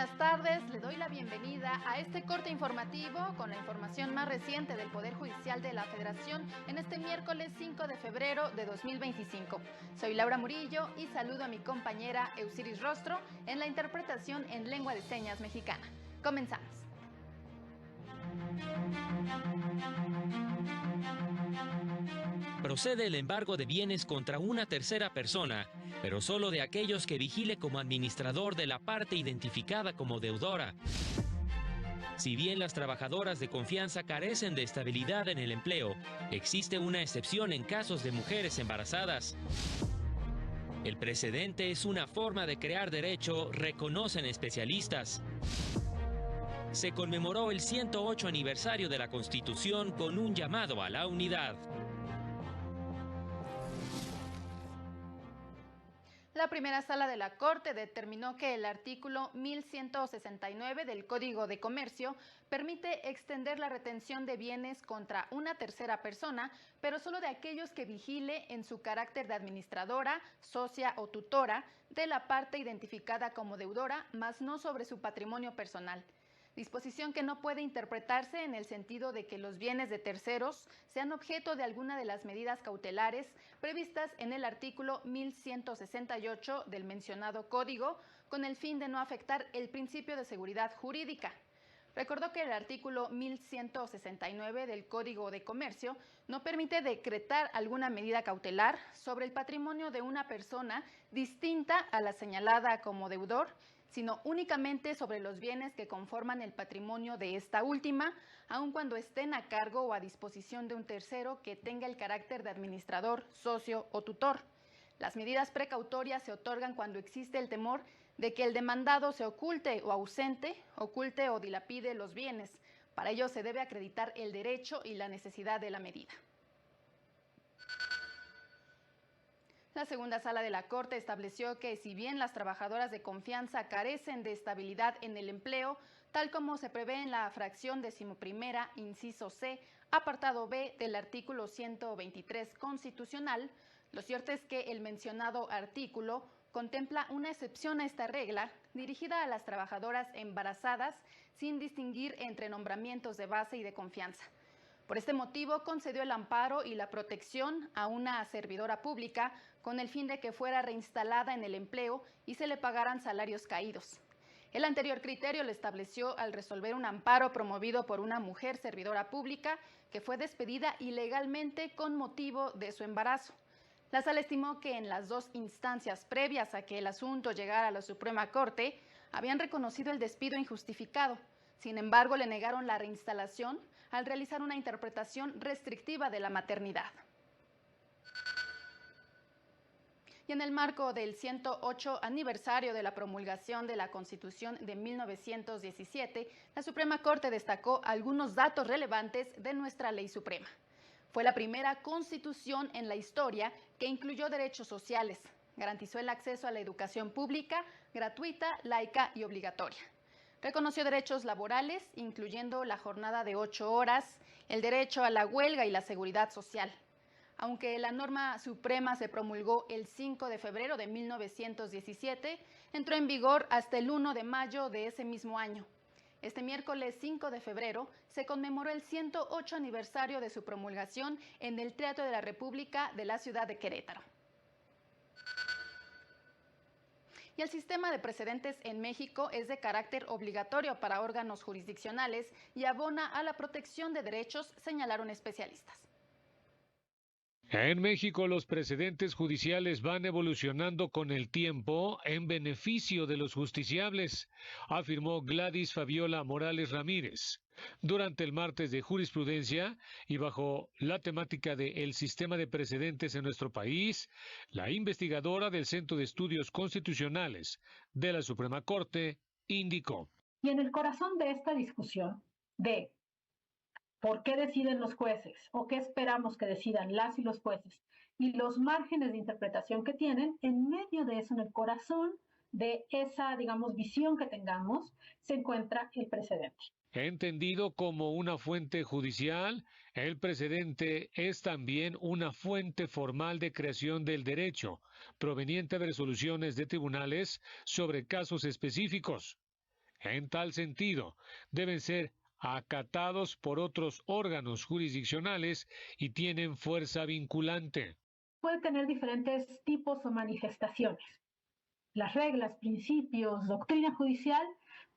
buenas tardes. Le doy la bienvenida a este corte informativo con la información más reciente del Poder Judicial de la Federación en este miércoles 5 de febrero de 2025. Soy Laura Murillo y saludo a mi compañera Eusiris Rostro en la interpretación en lengua de señas mexicana. Comenzamos. Procede el embargo de bienes contra una tercera persona, pero solo de aquellos que vigile como administrador de la parte identificada como deudora. Si bien las trabajadoras de confianza carecen de estabilidad en el empleo, existe una excepción en casos de mujeres embarazadas. El precedente es una forma de crear derecho, reconocen especialistas. Se conmemoró el 108 aniversario de la Constitución con un llamado a la unidad. La primera sala de la Corte determinó que el artículo 1169 del Código de Comercio permite extender la retención de bienes contra una tercera persona, pero solo de aquellos que vigile en su carácter de administradora, socia o tutora de la parte identificada como deudora, mas no sobre su patrimonio personal. Disposición que no puede interpretarse en el sentido de que los bienes de terceros sean objeto de alguna de las medidas cautelares previstas en el artículo 1168 del mencionado código, con el fin de no afectar el principio de seguridad jurídica. Recordó que el artículo 1169 del Código de Comercio no permite decretar alguna medida cautelar sobre el patrimonio de una persona distinta a la señalada como deudor, sino únicamente sobre los bienes que conforman el patrimonio de esta última, aun cuando estén a cargo o a disposición de un tercero que tenga el carácter de administrador, socio o tutor. Las medidas precautorias se otorgan cuando existe el temor de que el demandado se oculte o ausente, oculte o dilapide los bienes. Para ello se debe acreditar el derecho y la necesidad de la medida. La segunda sala de la Corte estableció que si bien las trabajadoras de confianza carecen de estabilidad en el empleo, tal como se prevé en la fracción 11ª, inciso C, apartado B del artículo 123 constitucional, lo cierto es que el mencionado artículo contempla una excepción a esta regla dirigida a las trabajadoras embarazadas sin distinguir entre nombramientos de base y de confianza. Por este motivo, concedió el amparo y la protección a una servidora pública con el fin de que fuera reinstalada en el empleo y se le pagaran salarios caídos. El anterior criterio lo estableció al resolver un amparo promovido por una mujer servidora pública que fue despedida ilegalmente con motivo de su embarazo. La sala estimó que en las dos instancias previas a que el asunto llegara a la Suprema Corte, habían reconocido el despido injustificado. Sin embargo, le negaron la reinstalación al realizar una interpretación restrictiva de la maternidad. Y en el marco del 108 aniversario de la promulgación de la Constitución de 1917, la Suprema Corte destacó algunos datos relevantes de nuestra ley suprema. Fue la primera constitución en la historia que incluyó derechos sociales, garantizó el acceso a la educación pública, gratuita, laica y obligatoria. Reconoció derechos laborales, incluyendo la jornada de 8 horas, el derecho a la huelga y la seguridad social. Aunque la norma suprema se promulgó el 5 de febrero de 1917, entró en vigor hasta el 1 de mayo de ese mismo año. Este miércoles 5 de febrero se conmemoró el 108 aniversario de su promulgación en el Teatro de la República de la ciudad de Querétaro. Y el sistema de precedentes en México es de carácter obligatorio para órganos jurisdiccionales y abona a la protección de derechos, señalaron especialistas. En México los precedentes judiciales van evolucionando con el tiempo en beneficio de los justiciables, afirmó Gladys Fabiola Morales Ramírez. Durante el martes de jurisprudencia y bajo la temática de el sistema de precedentes en nuestro país, la investigadora del Centro de Estudios Constitucionales de la Suprema Corte indicó. Y en el corazón de esta discusión de ¿por qué deciden los jueces? ¿O qué esperamos que decidan las y los jueces? Y los márgenes de interpretación que tienen, en medio de eso, en el corazón de esa, visión que tengamos, se encuentra el precedente. Entendido como una fuente judicial, el precedente es también una fuente formal de creación del derecho, proveniente de resoluciones de tribunales sobre casos específicos. En tal sentido, deben ser acatados por otros órganos jurisdiccionales y tienen fuerza vinculante. Puede tener diferentes tipos o manifestaciones. Las reglas, principios, doctrina judicial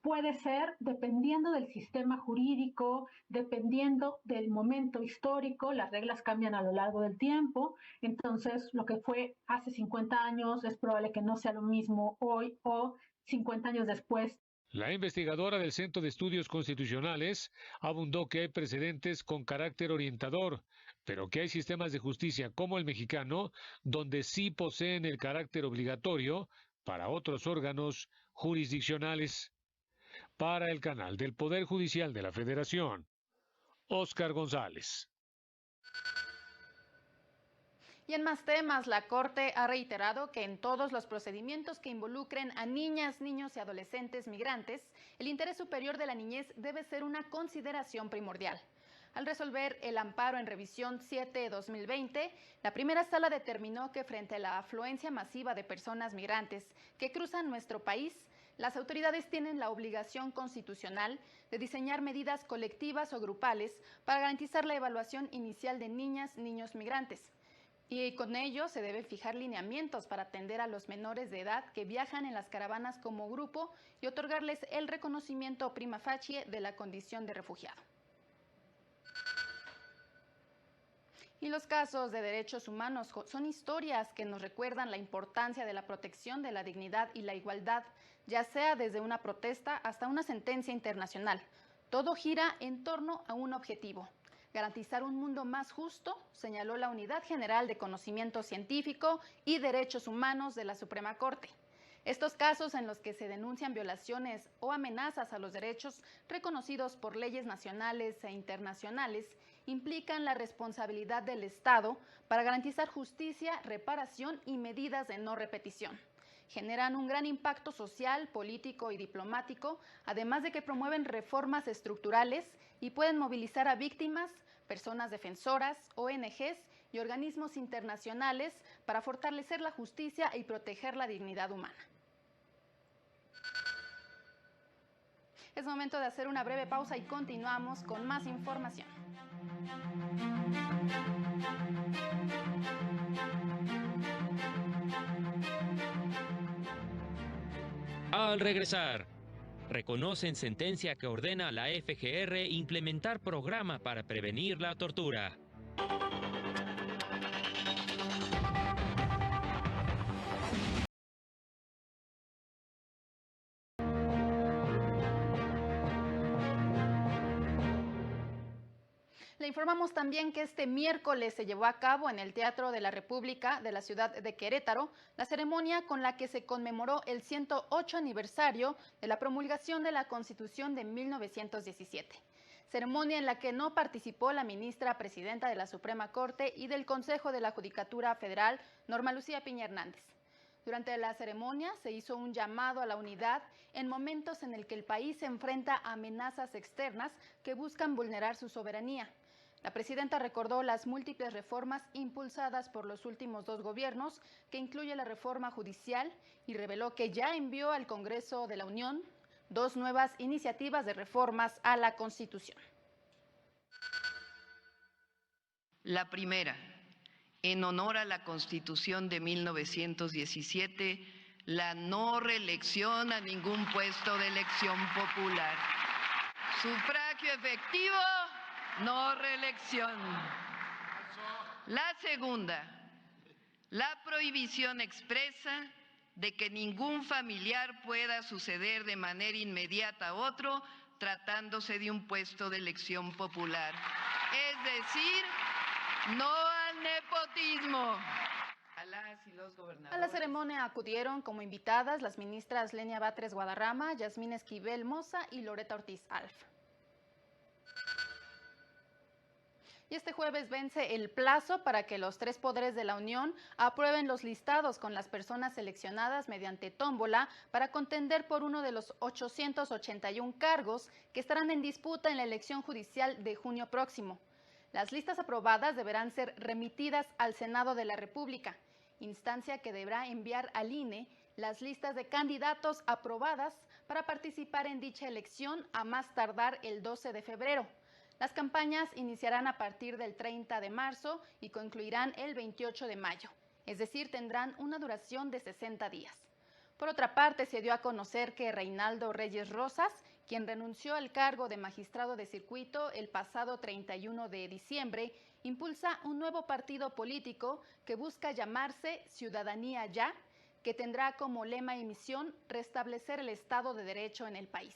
puede ser dependiendo del sistema jurídico, dependiendo del momento histórico, las reglas cambian a lo largo del tiempo, entonces lo que fue hace 50 años es probable que no sea lo mismo hoy o 50 años después. La investigadora del Centro de Estudios Constitucionales abundó que hay precedentes con carácter orientador, pero que hay sistemas de justicia como el mexicano, donde sí poseen el carácter obligatorio para otros órganos jurisdiccionales. Para el canal del Poder Judicial de la Federación, Óscar González. Y en más temas, la Corte ha reiterado que en todos los procedimientos que involucren a niñas, niños y adolescentes migrantes, el interés superior de la niñez debe ser una consideración primordial. Al resolver el amparo en revisión 7/2020, la primera sala determinó que frente a la afluencia masiva de personas migrantes que cruzan nuestro país, las autoridades tienen la obligación constitucional de diseñar medidas colectivas o grupales para garantizar la evaluación inicial de niñas, niños migrantes. Y con ello se deben fijar lineamientos para atender a los menores de edad que viajan en las caravanas como grupo y otorgarles el reconocimiento prima facie de la condición de refugiado. Y los casos de derechos humanos son historias que nos recuerdan la importancia de la protección de la dignidad y la igualdad, ya sea desde una protesta hasta una sentencia internacional. Todo gira en torno a un objetivo: garantizar un mundo más justo, señaló la Unidad General de Conocimiento Científico y Derechos Humanos de la Suprema Corte. Estos casos en los que se denuncian violaciones o amenazas a los derechos reconocidos por leyes nacionales e internacionales implican la responsabilidad del Estado para garantizar justicia, reparación y medidas de no repetición. Generan un gran impacto social, político y diplomático, además de que promueven reformas estructurales y pueden movilizar a víctimas, personas defensoras, ONGs y organismos internacionales para fortalecer la justicia y proteger la dignidad humana. Es momento de hacer una breve pausa y continuamos con más información. Al regresar, reconocen sentencia que ordena a la FGR implementar programa para prevenir la tortura. Le informamos también que este miércoles se llevó a cabo en el Teatro de la República de la ciudad de Querétaro la ceremonia con la que se conmemoró el 108 aniversario de la promulgación de la Constitución de 1917. Ceremonia en la que no participó la ministra presidenta de la Suprema Corte y del Consejo de la Judicatura Federal, Norma Lucía Piña Hernández. Durante la ceremonia se hizo un llamado a la unidad en momentos en el que el país se enfrenta a amenazas externas que buscan vulnerar su soberanía. La presidenta recordó las múltiples reformas impulsadas por los últimos dos gobiernos, que incluye la reforma judicial, y reveló que ya envió al Congreso de la Unión 2 nuevas iniciativas de reformas a la Constitución. La primera, en honor a la Constitución de 1917, la no reelección a ningún puesto de elección popular. Sufragio efectivo, no reelección. La segunda, la prohibición expresa de que ningún familiar pueda suceder de manera inmediata a otro tratándose de un puesto de elección popular. Es decir, no al nepotismo. A las y los gobernadores. A la ceremonia acudieron como invitadas las ministras Lenia Batres Guadarrama, Yasmín Esquivel Moza y Loreta Ortiz Alf. Y este jueves vence el plazo para que los 3 poderes de la Unión aprueben los listados con las personas seleccionadas mediante tómbola para contender por uno de los 881 cargos que estarán en disputa en la elección judicial de junio próximo. Las listas aprobadas deberán ser remitidas al Senado de la República, instancia que deberá enviar al INE las listas de candidatos aprobadas para participar en dicha elección a más tardar el 12 de febrero. Las campañas iniciarán a partir del 30 de marzo y concluirán el 28 de mayo, es decir, tendrán una duración de 60 días. Por otra parte, se dio a conocer que Reinaldo Reyes Rosas, quien renunció al cargo de magistrado de circuito el pasado 31 de diciembre, impulsa un nuevo partido político que busca llamarse Ciudadanía Ya, que tendrá como lema y misión restablecer el Estado de Derecho en el país.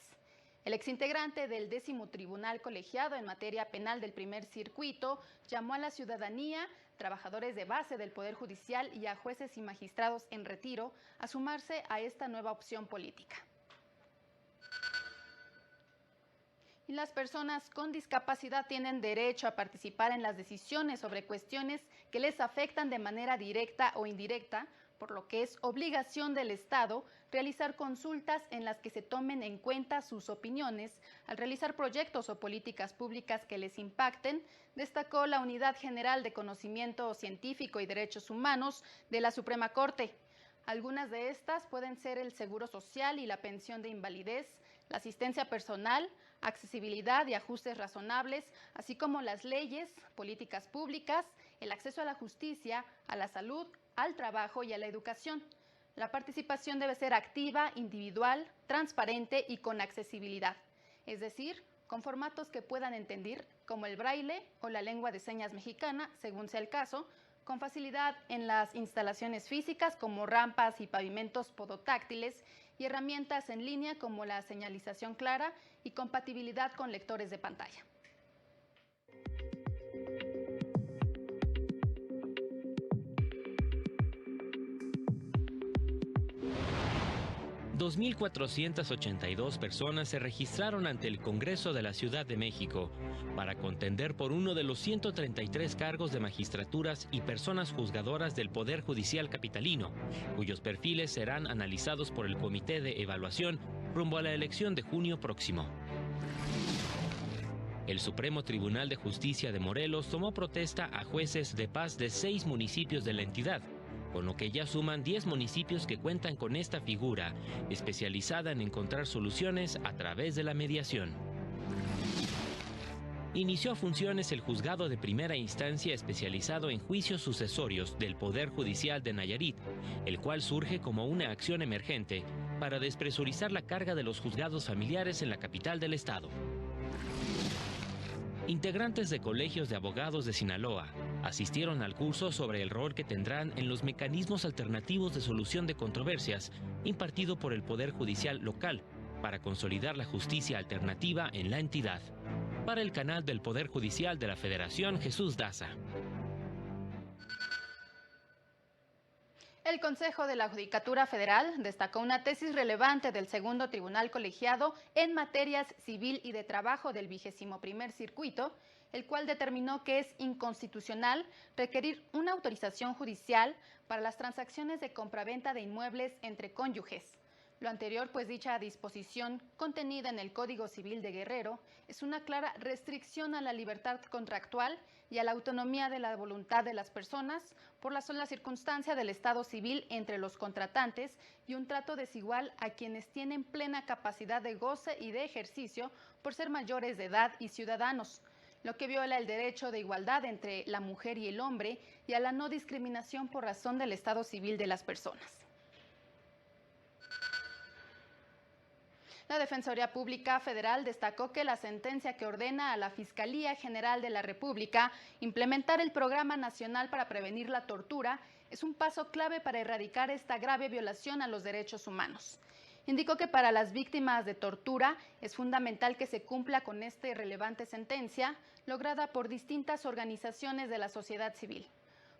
El exintegrante del 10º Tribunal Colegiado en materia penal del primer circuito llamó a la ciudadanía, trabajadores de base del Poder Judicial y a jueces y magistrados en retiro a sumarse a esta nueva opción política. Y las personas con discapacidad tienen derecho a participar en las decisiones sobre cuestiones que les afectan de manera directa o indirecta, por lo que es obligación del Estado realizar consultas en las que se tomen en cuenta sus opiniones al realizar proyectos o políticas públicas que les impacten, destacó la Unidad General de Conocimiento Científico y Derechos Humanos de la Suprema Corte. Algunas de estas pueden ser el seguro social y la pensión de invalidez, la asistencia personal, accesibilidad y ajustes razonables, así como las leyes, políticas públicas, el acceso a la justicia, a la salud, al trabajo y a la educación. La participación debe ser activa, individual, transparente y con accesibilidad, es decir, con formatos que puedan entender, como el braille o la lengua de señas mexicana, según sea el caso, con facilidad en las instalaciones físicas como rampas y pavimentos podotáctiles y herramientas en línea como la señalización clara y compatibilidad con lectores de pantalla. 2.482 personas se registraron ante el Congreso de la Ciudad de México para contender por uno de los 133 cargos de magistraturas y personas juzgadoras del Poder Judicial capitalino, cuyos perfiles serán analizados por el Comité de Evaluación rumbo a la elección de junio próximo. El Supremo Tribunal de Justicia de Morelos tomó protesta a jueces de paz de 6 municipios de la entidad, con lo que ya suman 10 municipios que cuentan con esta figura, especializada en encontrar soluciones a través de la mediación. Inició funciones el Juzgado de Primera Instancia especializado en juicios sucesorios del Poder Judicial de Nayarit, el cual surge como una acción emergente para despresurizar la carga de los juzgados familiares en la capital del estado. Integrantes de colegios de abogados de Sinaloa asistieron al curso sobre el rol que tendrán en los mecanismos alternativos de solución de controversias impartido por el Poder Judicial local para consolidar la justicia alternativa en la entidad. Para el canal del Poder Judicial de la Federación, Jesús Daza. El Consejo de la Judicatura Federal destacó una tesis relevante del Segundo Tribunal Colegiado en materias civil y de trabajo del 21º Circuito, el cual determinó que es inconstitucional requerir una autorización judicial para las transacciones de compraventa de inmuebles entre cónyuges. Lo anterior, pues dicha disposición contenida en el Código Civil de Guerrero es una clara restricción a la libertad contractual y a la autonomía de la voluntad de las personas por la sola circunstancia del estado civil entre los contratantes y un trato desigual a quienes tienen plena capacidad de goce y de ejercicio por ser mayores de edad y ciudadanos, lo que viola el derecho de igualdad entre la mujer y el hombre y a la no discriminación por razón del estado civil de las personas. La Defensoría Pública Federal destacó que la sentencia que ordena a la Fiscalía General de la República implementar el Programa Nacional para Prevenir la Tortura es un paso clave para erradicar esta grave violación a los derechos humanos. Indicó que para las víctimas de tortura es fundamental que se cumpla con esta relevante sentencia, lograda por distintas organizaciones de la sociedad civil.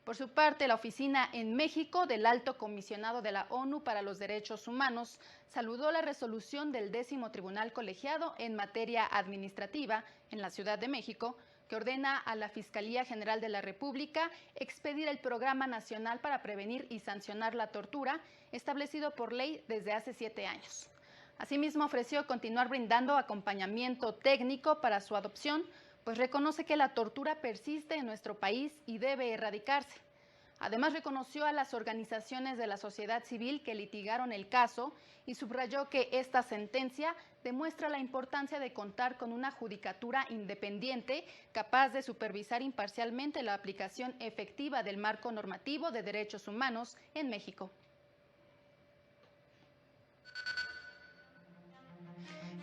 Por su parte, la Oficina en México del Alto Comisionado de la ONU para los Derechos Humanos saludó la resolución del 10º Tribunal Colegiado en materia administrativa en la Ciudad de México, que ordena a la Fiscalía General de la República expedir el Programa Nacional para Prevenir y Sancionar la Tortura, establecido por ley desde hace 7 años. Asimismo, ofreció continuar brindando acompañamiento técnico para su adopción, pues reconoce que la tortura persiste en nuestro país y debe erradicarse. Además, reconoció a las organizaciones de la sociedad civil que litigaron el caso y subrayó que esta sentencia demuestra la importancia de contar con una judicatura independiente capaz de supervisar imparcialmente la aplicación efectiva del marco normativo de derechos humanos en México.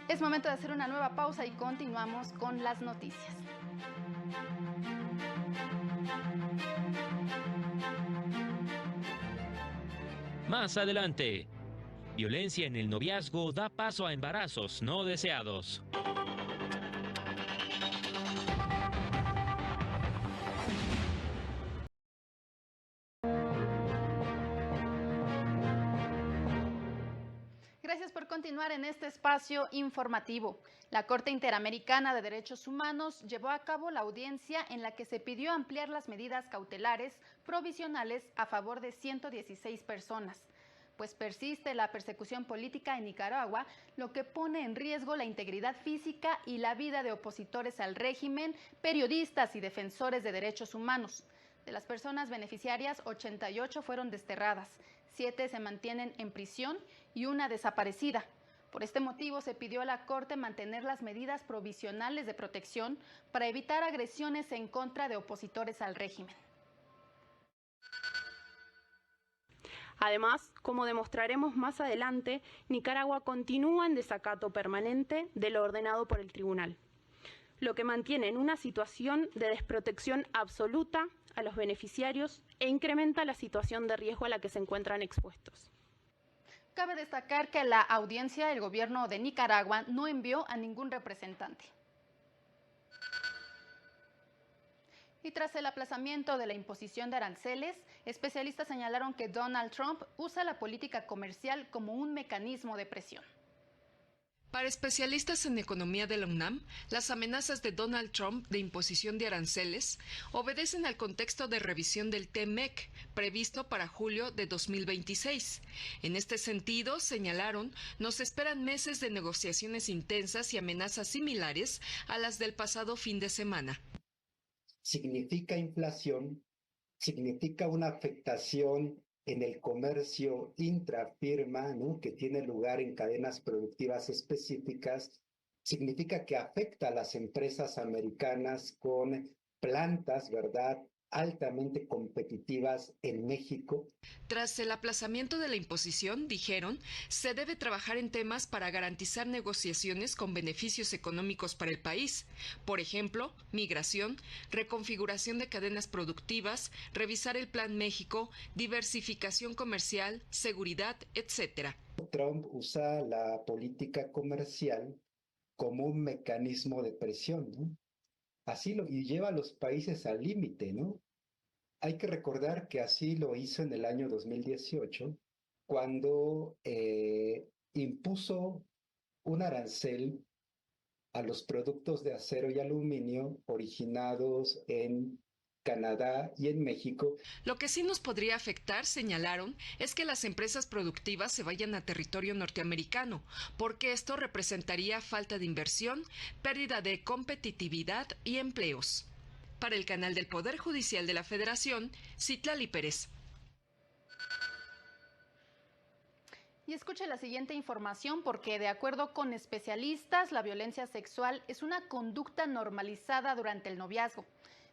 Es momento de hacer una nueva pausa y continuamos con las noticias. Más adelante, violencia en el noviazgo da paso a embarazos no deseados. Gracias por continuar en este espacio informativo. La Corte Interamericana de Derechos Humanos llevó a cabo la audiencia en la que se pidió ampliar las medidas cautelares provisionales a favor de 116 personas, pues persiste la persecución política en Nicaragua, lo que pone en riesgo la integridad física y la vida de opositores al régimen, periodistas y defensores de derechos humanos. De las personas beneficiarias, 88 fueron desterradas, 7 se mantienen en prisión y una desaparecida. Por este motivo se pidió a la Corte mantener las medidas provisionales de protección para evitar agresiones en contra de opositores al régimen. Además, como demostraremos más adelante, Nicaragua continúa en desacato permanente de lo ordenado por el tribunal, lo que mantiene en una situación de desprotección absoluta a los beneficiarios e incrementa la situación de riesgo a la que se encuentran expuestos. Cabe destacar que a la audiencia el gobierno de Nicaragua no envió a ningún representante. Y tras el aplazamiento de la imposición de aranceles, especialistas señalaron que Donald Trump usa la política comercial como un mecanismo de presión. Para especialistas en economía de la UNAM, las amenazas de Donald Trump de imposición de aranceles obedecen al contexto de revisión del TMEC, previsto para julio de 2026. En este sentido, señalaron, nos esperan meses de negociaciones intensas y amenazas similares a las del pasado fin de semana. Significa inflación, significa una afectación en el comercio intrafirma, ¿no?, que tiene lugar en cadenas productivas específicas, significa que afecta a las empresas americanas con plantas, ¿verdad?, altamente competitivas en México. Tras el aplazamiento de la imposición, dijeron, se debe trabajar en temas para garantizar negociaciones con beneficios económicos para el país. Por ejemplo, migración, reconfiguración de cadenas productivas, revisar el Plan México, diversificación comercial, seguridad, etc. Trump usa la política comercial como un mecanismo de presión, ¿no? Y lleva a los países al límite, ¿no? Hay que recordar que así lo hizo en el año 2018, cuando impuso un arancel a los productos de acero y aluminio originados en Canadá y en México. Lo que sí nos podría afectar, señalaron, es que las empresas productivas se vayan a territorio norteamericano, porque esto representaría falta de inversión, pérdida de competitividad y empleos. Para el canal del Poder Judicial de la Federación, Citlali Pérez. Y escuche la siguiente información porque, de acuerdo con especialistas, la violencia sexual es una conducta normalizada durante el noviazgo.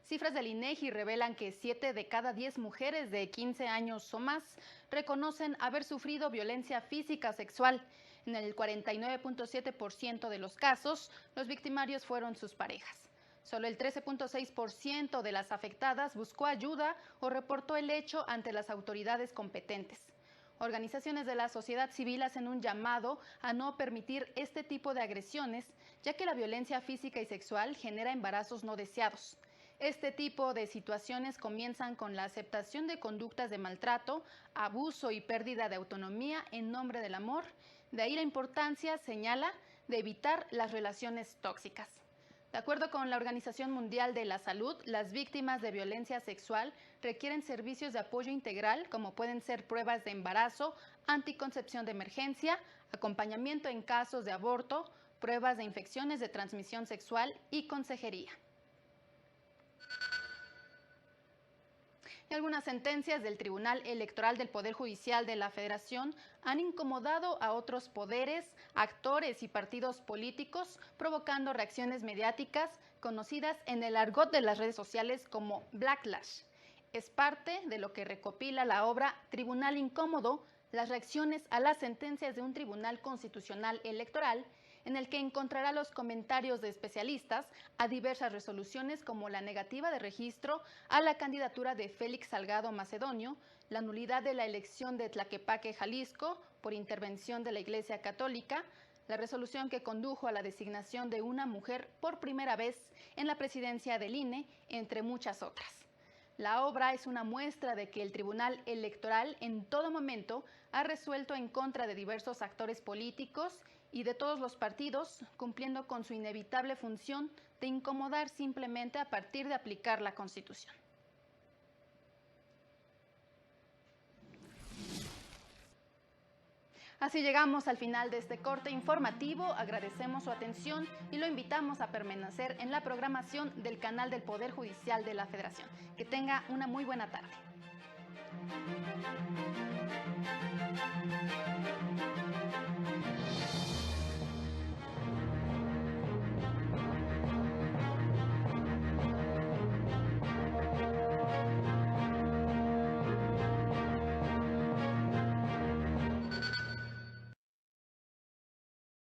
Cifras del INEGI revelan que 7 de cada 10 mujeres de 15 años o más reconocen haber sufrido violencia física o sexual. En el 49.7% de los casos, los victimarios fueron sus parejas. Solo el 13.6% de las afectadas buscó ayuda o reportó el hecho ante las autoridades competentes. Organizaciones de la sociedad civil hacen un llamado a no permitir este tipo de agresiones, ya que la violencia física y sexual genera embarazos no deseados. Este tipo de situaciones comienzan con la aceptación de conductas de maltrato, abuso y pérdida de autonomía en nombre del amor. De ahí la importancia, señala, de evitar las relaciones tóxicas. De acuerdo con la Organización Mundial de la Salud, las víctimas de violencia sexual requieren servicios de apoyo integral, como pueden ser pruebas de embarazo, anticoncepción de emergencia, acompañamiento en casos de aborto, pruebas de infecciones de transmisión sexual y consejería. Algunas sentencias del Tribunal Electoral del Poder Judicial de la Federación han incomodado a otros poderes, actores y partidos políticos, provocando reacciones mediáticas conocidas en el argot de las redes sociales como backlash. Es parte de lo que recopila la obra Tribunal Incómodo, las reacciones a las sentencias de un Tribunal Constitucional Electoral, en el que encontrará los comentarios de especialistas a diversas resoluciones como la negativa de registro a la candidatura de Félix Salgado Macedonio, la nulidad de la elección de Tlaquepaque, Jalisco, por intervención de la Iglesia Católica, la resolución que condujo a la designación de una mujer por primera vez en la presidencia del INE, entre muchas otras. La obra es una muestra de que el Tribunal Electoral en todo momento ha resuelto en contra de diversos actores políticos y de todos los partidos, cumpliendo con su inevitable función de incomodar simplemente a partir de aplicar la Constitución. Así llegamos al final de este corte informativo, agradecemos su atención y lo invitamos a permanecer en la programación del canal del Poder Judicial de la Federación. Que tenga una muy buena tarde.